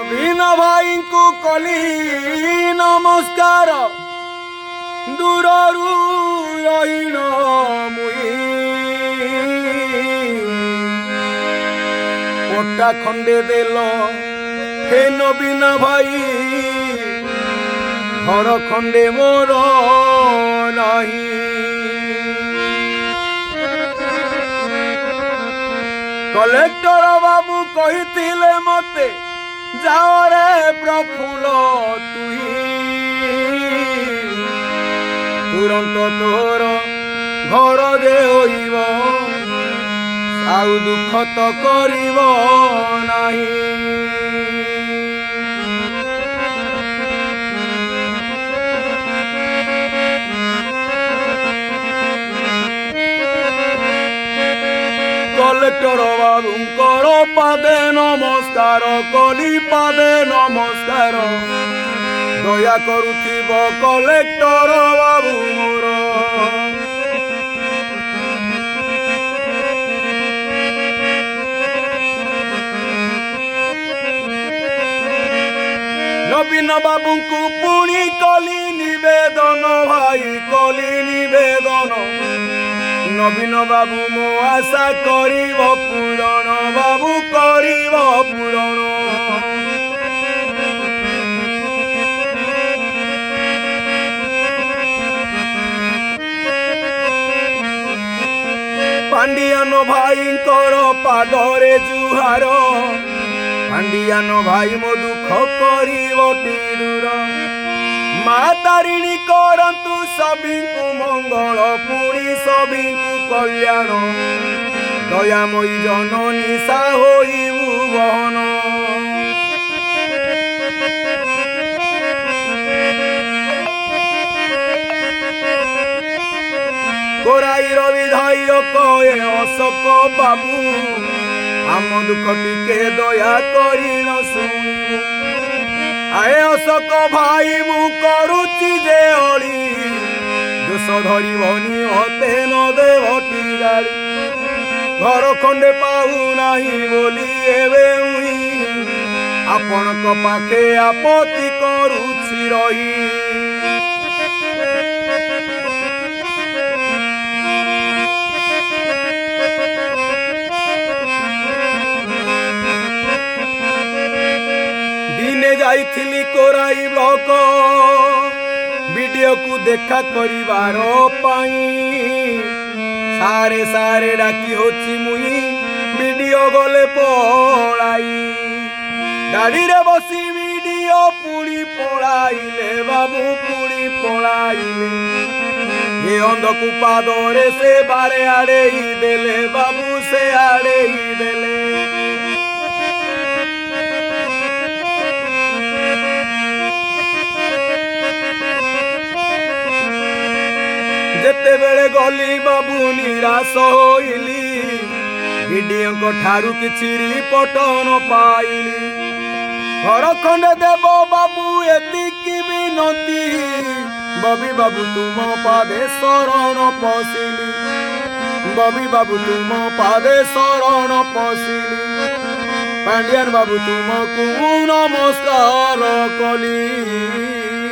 नवीन भाई को कली नमस्कार दूररू रहीन मुई पट्टा खंडे देल हे नवीन भाई घर खंडे मोर नहीं कलेक्टर बाबू कही मते जाओ रे प्रफुल्ल तुई तुरंत तोर घर जे होइब आउ दुख तो करिब नाही कलेक्टर बाबूंकर पादे नमस्कार कली पादे नमस्कार दया करुथिब कलेक्टर बाबू मोर नवीन बाबू को पुणी कली निवेदन भाई कली निवेदन नवीन बाबू मो आशा करिब पूरण बाबू करिब पूरण पांडियान भाईंकर पादरे जुहार पांडियान भाई मो दुख करिब दूर मा तारिणी करंतु सभी को मंगल पुणी सभी को कल्याण दयामयी जननी सा होइबु बहन कोराईर विधायक अशोक बाबू आम दुख टिके दया करी न शुणिबु आए अशोक भाई मु करुची जे अली दोष धरबनी मते न देवटी गाड़ी घर खंडे पाऊ नाही बोली एबे उही आपणक पाखे आपत्ति करुची रही जाइथिली कोराई ब्लॉक वीडियो को देखा करिवार पाई सारे सारे डाकी होची मुई वीडियो गले पळाई गाड़ी रे बसी वीडियो पुणी पळाइले बाबू पुणी पळाइले ये अंध को पादरे से बारे आड़े ही देले बाबू से आड़े ही देले जेते बेले गली बाबू निराश होइली वीडियो को ठारू किछि रिपोर्ट न पाइली घर खंडे देव बाबू एतिकी विनती बबी बाबू तुम पादे शरण पशिली बबी बाबू तुम पादे शरण पशिली पांडियान बाबू तुमको नमस्कार कली।